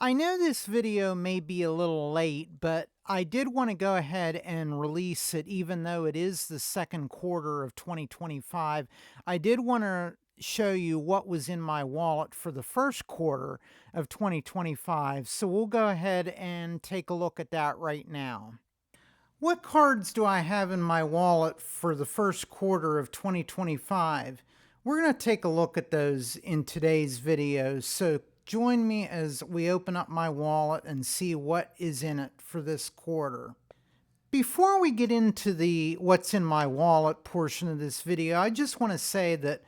I know this video may be a little late, but I did want to go ahead and release it even though it is the second quarter of 2025. I did want to show you what was in my wallet for the first quarter of 2025. So we'll go ahead and take a look at that right now. What cards do I have in my wallet for the first quarter of 2025? We're going to take a look at those in today's video. So join me as we open up my wallet and see what is in it for this quarter. Before we get into the what's in my wallet portion of this video, I just want to say that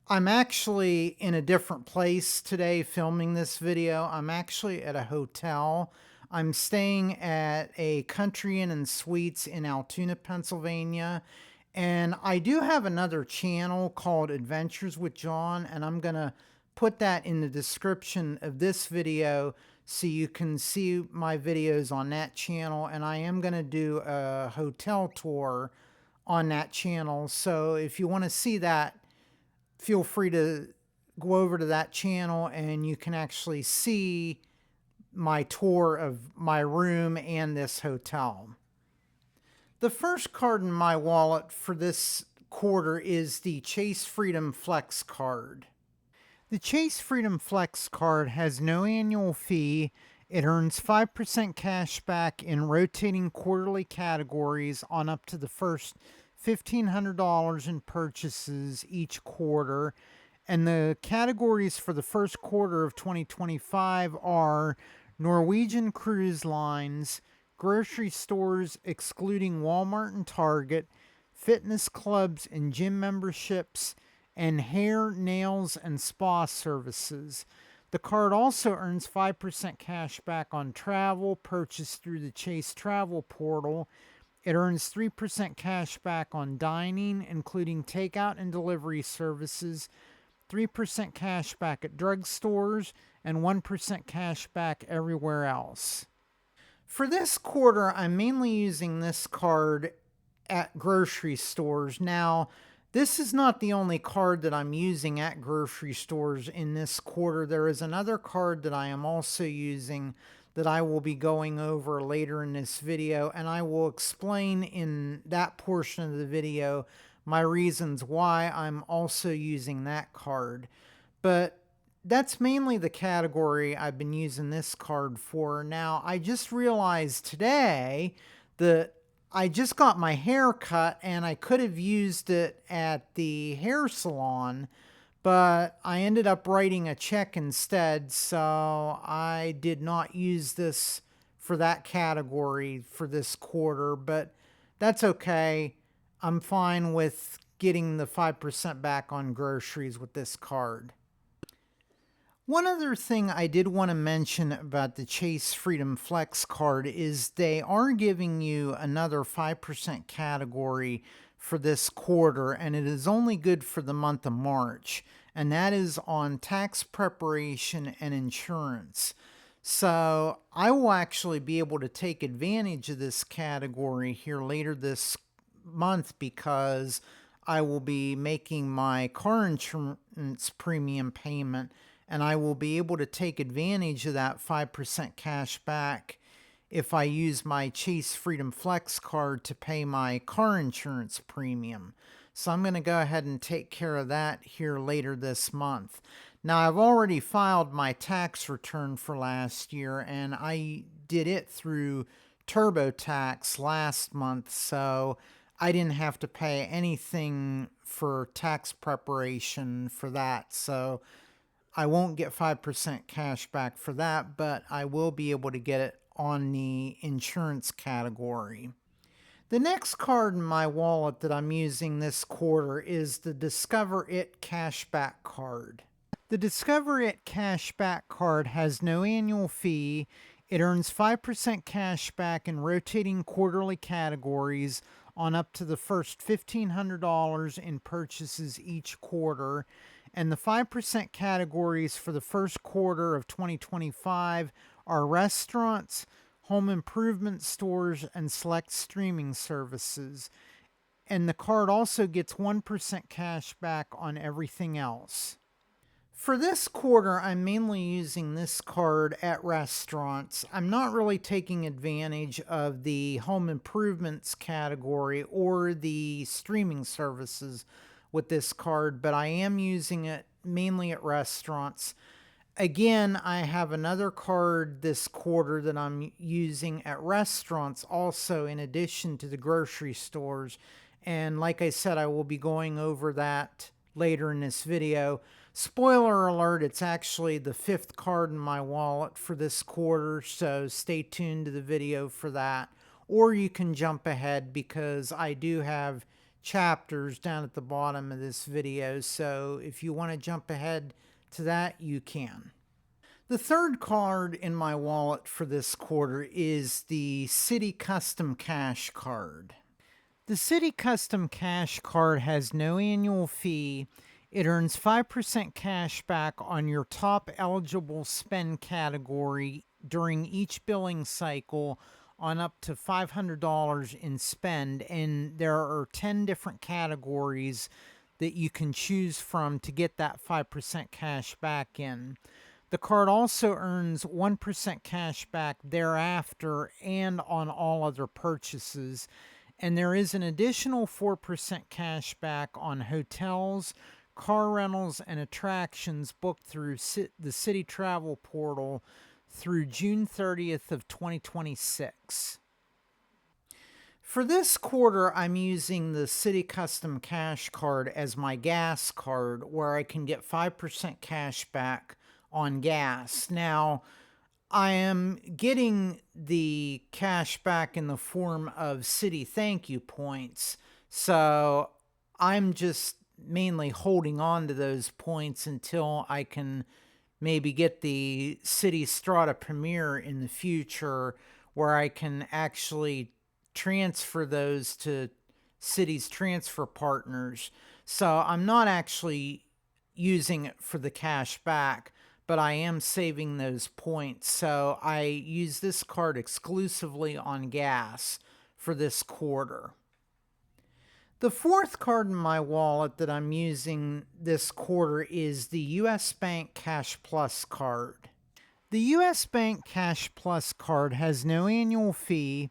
I'm actually in a different place today filming this video. I'm actually at a hotel. I'm staying at a Country Inn and Suites in Altoona, Pennsylvania. And I do have another channel called Adventures with John, and I'm going to put that in the description of this video so you can see my videos on that channel. And I am going to do a hotel tour on that channel. So if you want to see that, feel free to go over to that channel and you can actually see my tour of my room and this hotel. The first card in my wallet for this quarter is the Chase Freedom Flex card. The Chase Freedom Flex card has no annual fee. It earns 5% cash back in rotating quarterly categories on up to the first $1,500 in purchases each quarter. And the categories for the first quarter of 2025 are Norwegian Cruise Lines, grocery stores excluding Walmart and Target, fitness clubs and gym memberships, and hair, nails, and spa services. The card also earns 5% cash back on travel purchased through the Chase Travel Portal. It earns 3% cash back on dining, including takeout and delivery services, 3% cash back at drugstores, and 1% cash back everywhere else. For this quarter, I'm mainly using this card at grocery stores. Now, this is not the only card that I'm using at grocery stores in this quarter. There is another card that I am also using that I will be going over later in this video, and I will explain in that portion of the video my reasons why I'm also using that card. But that's mainly the category I've been using this card for. Now, I just realized today that I just got my hair cut and I could have used it at the hair salon, but I ended up writing a check instead, so I did not use this for that category for this quarter, but that's okay. I'm fine with getting the 5% back on groceries with this card. One other thing I did want to mention about the Chase Freedom Flex card is they are giving you another 5% category for this quarter, and it is only good for the month of March, and that is on tax preparation and insurance. So I will actually be able to take advantage of this category here later this month because I will be making my car insurance premium payment, and I will be able to take advantage of that 5% cash back if I use my Chase Freedom Flex card to pay my car insurance premium. So I'm going to go ahead and take care of that here later this month. Now, I've already filed my tax return for last year, and I did it through TurboTax last month, so I didn't have to pay anything for tax preparation for that. So I won't get 5% cash back for that, but I will be able to get it on the insurance category. The next card in my wallet that I'm using this quarter is the Discover It Cashback card. The Discover It Cashback card has no annual fee. It earns 5% cash back in rotating quarterly categories on up to the first $1,500 in purchases each quarter. And the 5% categories for the first quarter of 2025 are restaurants, home improvement stores, and select streaming services. And the card also gets 1% cash back on everything else. For this quarter, I'm mainly using this card at restaurants. I'm not really taking advantage of the home improvements category or the streaming services with this card, but I am using it mainly at restaurants. Again, I have another card this quarter that I'm using at restaurants also, in addition to the grocery stores. And like I said, I will be going over that later in this video. Spoiler alert, it's actually the fifth card in my wallet for this quarter, so stay tuned to the video for that. Or you can jump ahead because I do have chapters down at the bottom of this video, so if you want to jump ahead to that, you can. The third card in my wallet for this quarter is the City Custom Cash card. The City Custom Cash card has no annual fee. It earns 5% cash back on your top eligible spend category during each billing cycle on up to $500 in spend, and there are 10 different categories that you can choose from to get that 5% cash back in. The card also earns 1% cash back thereafter and on all other purchases. And there is an additional 4% cash back on hotels, car rentals, and attractions booked through the City Travel Portal through June 30th of 2026. For this quarter, I'm using the City Custom Cash card as my gas card, where I can get 5% cash back on gas. Now, I am getting the cash back in the form of city thank you points, so I'm just mainly holding on to those points until I can maybe get the City Strata Premier in the future, where I can actually transfer those to City's transfer partners. So I'm not actually using it for the cash back, but I am saving those points. So I use this card exclusively on gas for this quarter. The fourth card in my wallet that I'm using this quarter is the US Bank Cash Plus card. The US Bank Cash Plus card has no annual fee.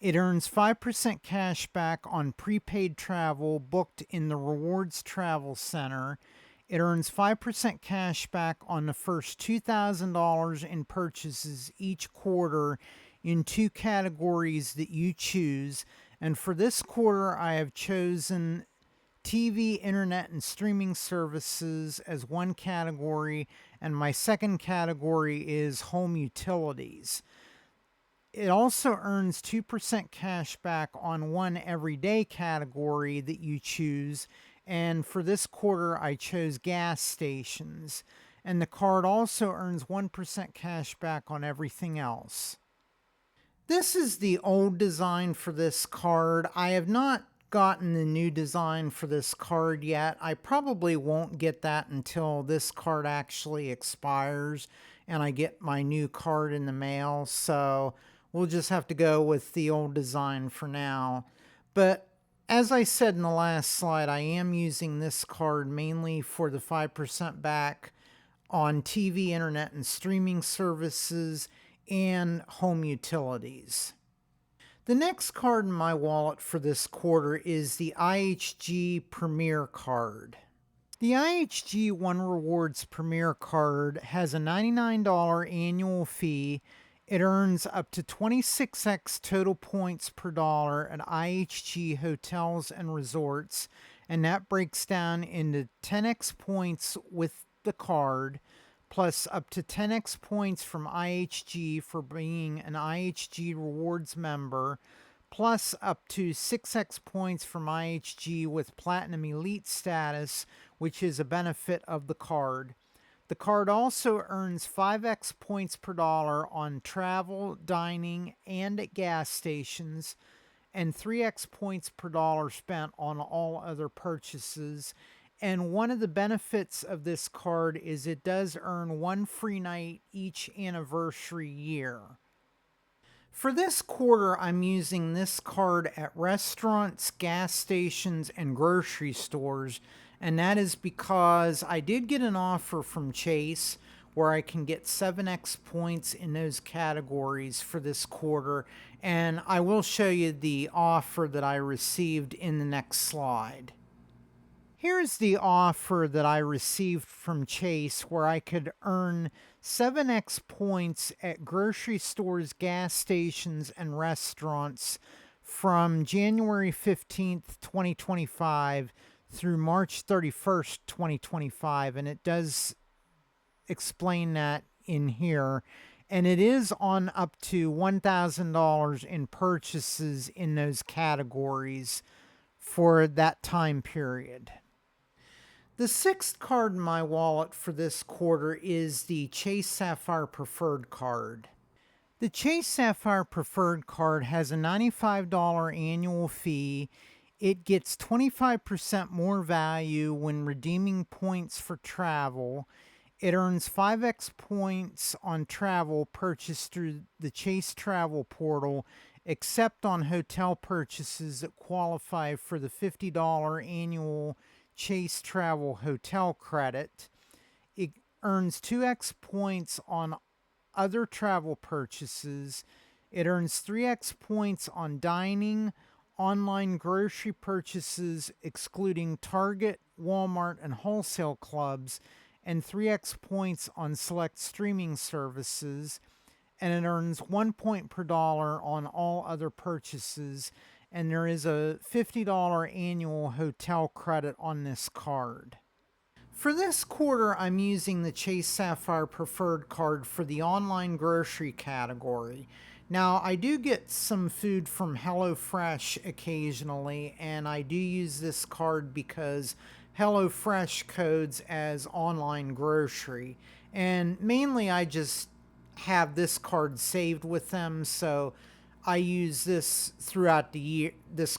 It earns 5% cash back on prepaid travel booked in the Rewards Travel Center. It earns 5% cash back on the first $2,000 in purchases each quarter in two categories that you choose. And for this quarter, I have chosen TV, internet, and streaming services as one category, and my second category is home utilities. It also earns 2% cash back on one everyday category that you choose, and for this quarter, I chose gas stations. And the card also earns 1% cash back on everything else. This is the old design for this card. I have not gotten the new design for this card yet. I probably won't get that until this card actually expires and I get my new card in the mail. So we'll just have to go with the old design for now. But as I said in the last slide, I am using this card mainly for the 5% back on TV, internet, and streaming services and home utilities. The next card in my wallet for this quarter is the IHG Premier card. The IHG One Rewards Premier card has a $99 annual fee. It earns up to 26x total points per dollar at IHG hotels and resorts, and that breaks down into 10x points with the card, plus up to 10x points from IHG for being an IHG Rewards member, plus up to 6x points from IHG with Platinum Elite status, which is a benefit of the card. The card also earns 5x points per dollar on travel, dining, and at gas stations, and 3x points per dollar spent on all other purchases. And one of the benefits of this card is it does earn one free night each anniversary year. For this quarter, I'm using this card at restaurants, gas stations, and grocery stores. And that is because I did get an offer from Chase where I can get 7x points in those categories for this quarter. And I will show you the offer that I received in the next slide. Here's the offer that I received from Chase where I could earn 7x points at grocery stores, gas stations, and restaurants from January 15th, 2025 through March 31st, 2025. And it does explain that in here. And it is on up to $1,000 in purchases in those categories for that time period. The sixth card in my wallet for this quarter is the Chase Sapphire Preferred card. The Chase Sapphire Preferred card has a $95 annual fee. It gets 25% more value when redeeming points for travel. It earns 5x points on travel purchased through the Chase Travel portal, except on hotel purchases that qualify for the $50 annual Chase Travel Hotel credit. It earns 2x points on other travel purchases. It earns 3x points on dining, online grocery purchases, excluding Target, Walmart, and wholesale clubs, and 3x points on select streaming services. And it earns 1 point per dollar on all other purchases. And there is a $50 annual hotel credit on this card. For this quarter, I'm using the Chase Sapphire Preferred card for the online grocery category. Now, I do get some food from HelloFresh occasionally, and I do use this card because HelloFresh codes as online grocery. And mainly, I just have this card saved with them, so I use this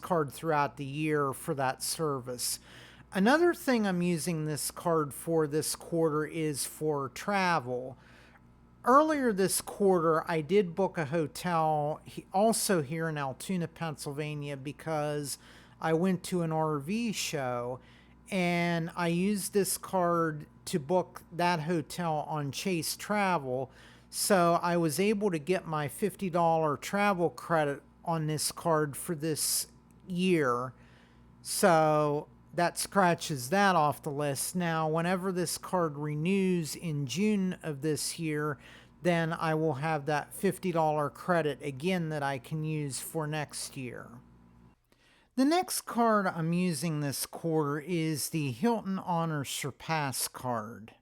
card throughout the year for that service. Another thing I'm using this card for this quarter is for travel. Earlier this quarter, I did book a hotel also here in Altoona, Pennsylvania, because I went to an RV show and I used this card to book that hotel on Chase Travel. So I was able to get my $50 travel credit on this card for this year. So that scratches that off the list. Now, whenever this card renews in June of this year, then I will have that $50 credit again that I can use for next year. The next card I'm using this quarter is the Hilton Honors Surpass card.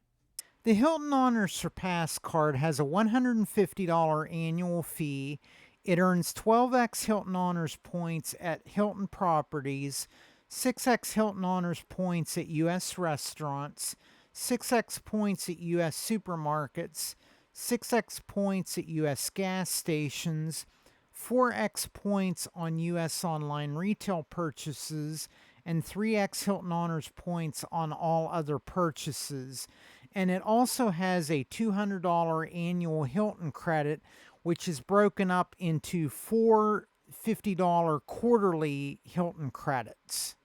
The Hilton Honors Surpass card has a $150 annual fee. It earns 12x Hilton Honors points at Hilton properties, 6x Hilton Honors points at U.S. restaurants, 6x points at U.S. supermarkets, 6x points at U.S. gas stations, 4x points on U.S. online retail purchases, and 3x Hilton Honors points on all other purchases. And it also has a $200 annual Hilton credit, which is broken up into four $50 quarterly Hilton credits.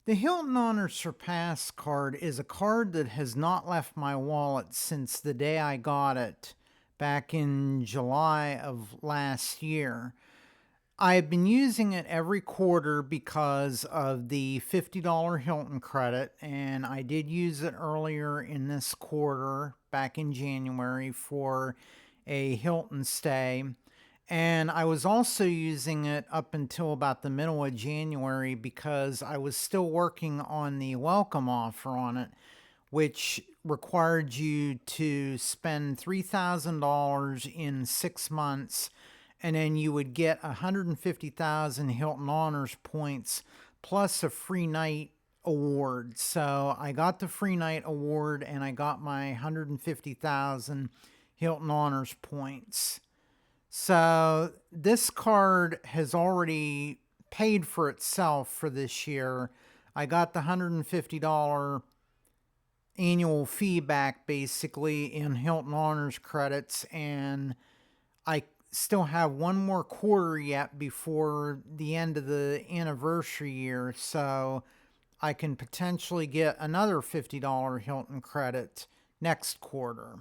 The Hilton Honor Surpass card is a card that has not left my wallet since the day I got it back in July of last year. I have been using it every quarter because of the $50 Hilton credit, and I did use it earlier in this quarter back in January for a Hilton stay. And I was also using it up until about the middle of January because I was still working on the welcome offer on it, which required you to spend $3,000 in 6 months, and then you would get 150,000 Hilton Honors points plus a free night award. So I got the free night award and I got my 150,000 Hilton Honors points. So this card has already paid for itself for this year. I got the $150 annual fee back basically in Hilton Honors credits, and I still have one more quarter yet before the end of the anniversary year. So I can potentially get another $50 Hilton credit next quarter.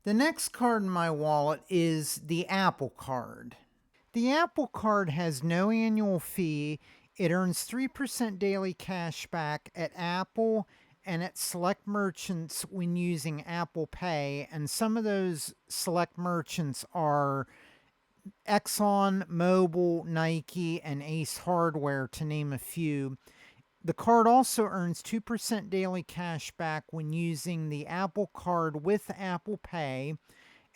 The next card in my wallet is the Apple Card. The Apple Card has no annual fee. It earns 3% daily cash back at Apple and at select merchants when using Apple Pay. And some of those select merchants are Exxon, Mobil, Nike, and Ace Hardware, to name a few. The card also earns 2% daily cash back when using the Apple Card with Apple Pay,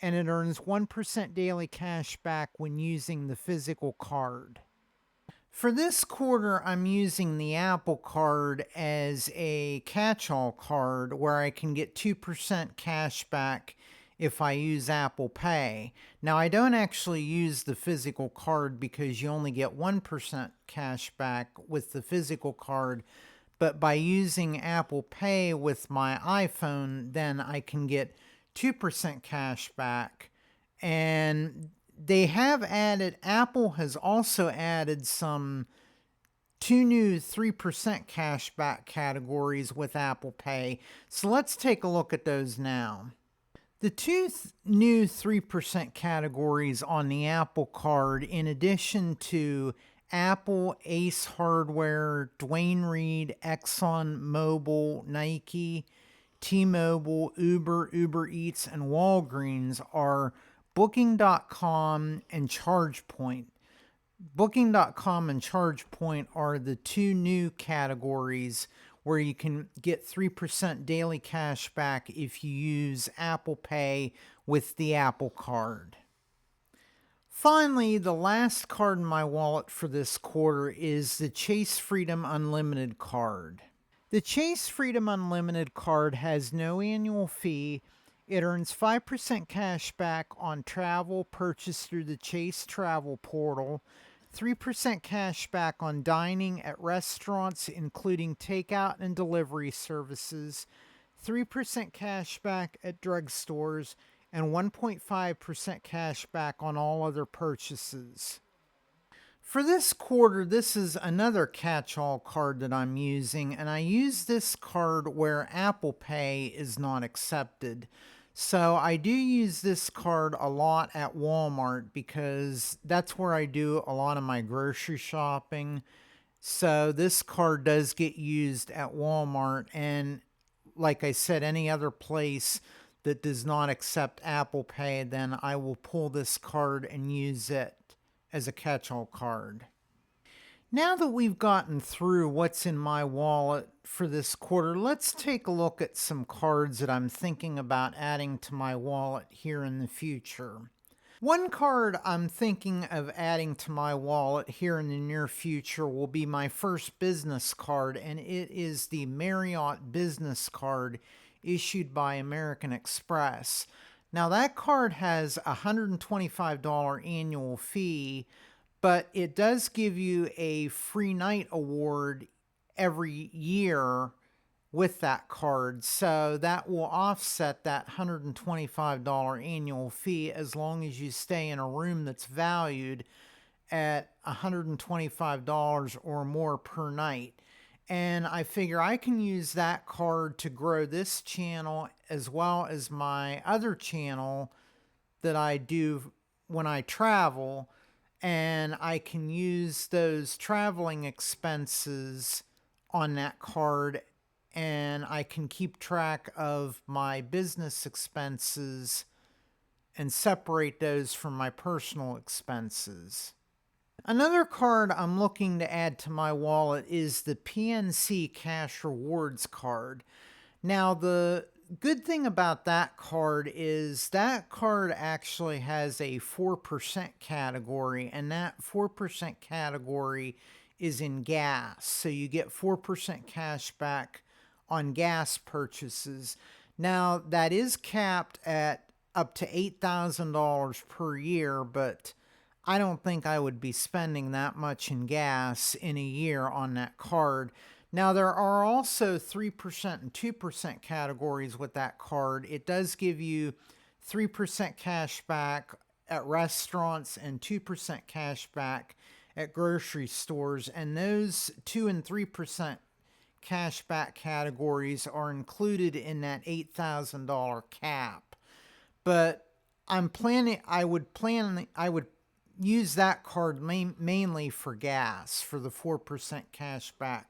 and it earns 1% daily cash back when using the physical card. For this quarter, I'm using the Apple Card as a catch-all card where I can get 2% cash back if I use Apple Pay. Now, I don't actually use the physical card because you only get 1% cash back with the physical card, but by using Apple Pay with my iPhone, then I can get 2% cash back. And Apple has also added two new 3% cash back categories with Apple Pay. So let's take a look at those now. The two new 3% categories on the Apple Card, in addition to Apple, Ace Hardware, Dwayne Reed, Exxon Mobil, Nike, T-Mobile, Uber Eats, and Walgreens, are Booking.com and ChargePoint. Booking.com and ChargePoint are the two new categories where you can get 3% daily cash back if you use Apple Pay with the Apple Card. Finally, the last card in my wallet for this quarter is the Chase Freedom Unlimited card. The Chase Freedom Unlimited card has no annual fee. It earns 5% cash back on travel purchased through the Chase Travel Portal, 3% cash back on dining at restaurants, including takeout and delivery services, 3% cash back at drugstores, and 1.5% cash back on all other purchases. For this quarter, this is another catch-all card that I'm using, and I use this card where Apple Pay is not accepted. So I do use this card a lot at Walmart because that's where I do a lot of my grocery shopping. So this card does get used at Walmart, and like I said, any other place that does not accept Apple Pay, then I will pull this card and use it as a catch-all card. Now that we've gotten through what's in my wallet for this quarter, let's take a look at some cards that I'm thinking about adding to my wallet here in the future. One card I'm thinking of adding to my wallet here in the near future will be my first business card, and it is the Marriott Business Card issued by American Express. Now, that card has a $125 annual fee, but it does give you a free night award every year with that card. So that will offset that $125 annual fee as long as you stay in a room that's valued at $125 or more per night. And I figure I can use that card to grow this channel as well as my other channel that I do when I travel. And I can use those traveling expenses on that card, and I can keep track of my business expenses and separate those from my personal expenses. Another card I'm looking to add to my wallet is the PNC Cash Rewards card. Now, the good thing about that card is that card actually has a 4% category, and that 4% category is in gas. So you get 4% cash back on gas purchases. Now, that is capped at up to $8,000 per year, but I don't think I would be spending that much in gas in a year on that card. Now, there are also 3% and 2% categories with that card. It does give you 3% cash back at restaurants and 2% cash back at grocery stores. And those 2 and 3% cashback categories are included in that $8,000 cap. But I would use that card mainly for gas, for the 4% cashback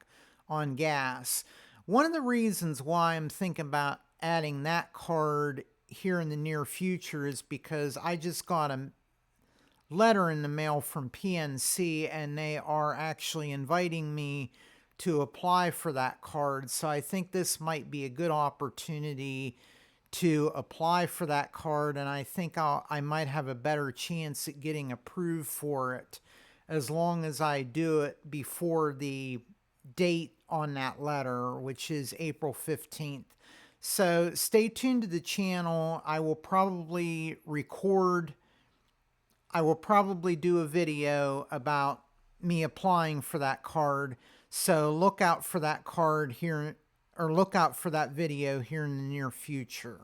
on gas. One of the reasons why I'm thinking about adding that card here in the near future is because I just got a letter in the mail from PNC, and they are actually inviting me to apply for that card. So I think this might be a good opportunity to apply for that card, and I think I might have a better chance at getting approved for it as long as I do it before the date on that letter, which is April 15th. So stay tuned to the channel. I will probably do a video about me applying for that card. So look out for that card here, or look out for that video here in the near future.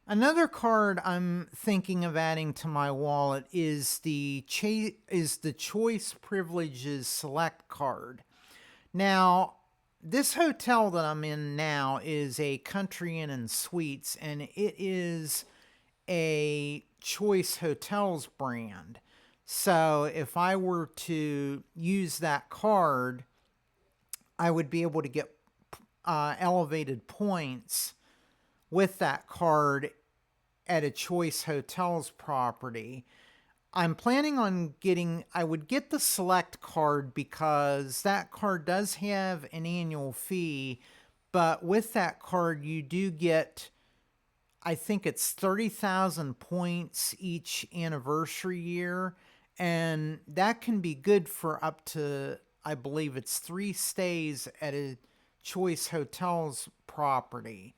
Another card I'm thinking of adding to my wallet is the Choice Privileges Select card. Now, this hotel that I'm in now is a Country Inn and Suites, and it is a Choice Hotels brand. So if I were to use that card, I would be able to get elevated points with that card at a Choice Hotels property. I'm planning on I would get the Select card because that card does have an annual fee, but with that card you do get, I think it's 30,000 points each anniversary year, and that can be good for up to, I believe it's 3 stays at a Choice Hotels property.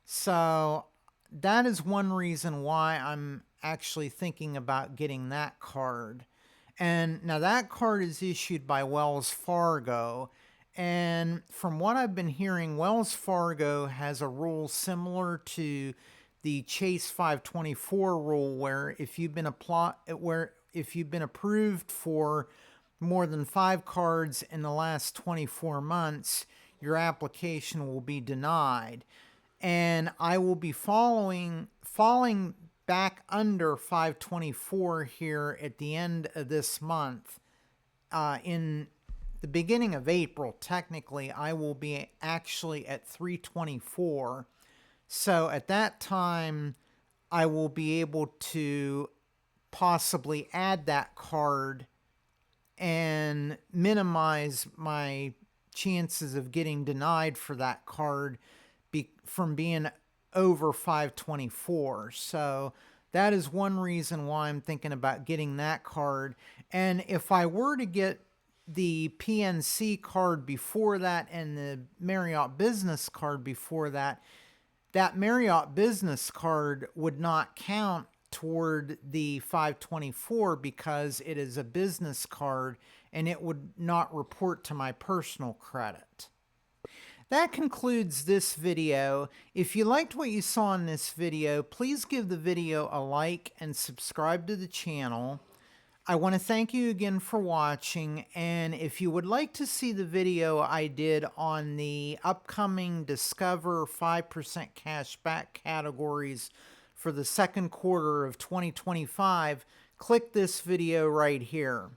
So that is one reason why I'm actually thinking about getting that card. And now that card is issued by Wells Fargo, and from what I've been hearing, Wells Fargo has a rule similar to the Chase 524 rule, where if you've been approved for more than 5 cards in the last 24 months, your application will be denied. And I will be falling back under 524 here at the end of this month. In the beginning of April, technically, I will be actually at 324. So at that time, I will be able to possibly add that card and minimize my chances of getting denied for that card from being over 524. So that is one reason why I'm thinking about getting that card. And if I were to get the PNC card before that and the Marriott Business card before that, that Marriott Business card would not count toward the 524 because it is a business card and it would not report to my personal credit. That concludes this video. If you liked what you saw in this video, please give the video a like and subscribe to the channel. I want to thank you again for watching, and if you would like to see the video I did on the upcoming Discover 5% cashback categories for the second quarter of 2025, click this video right here.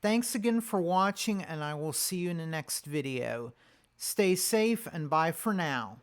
Thanks again for watching, and I will see you in the next video. Stay safe and bye for now.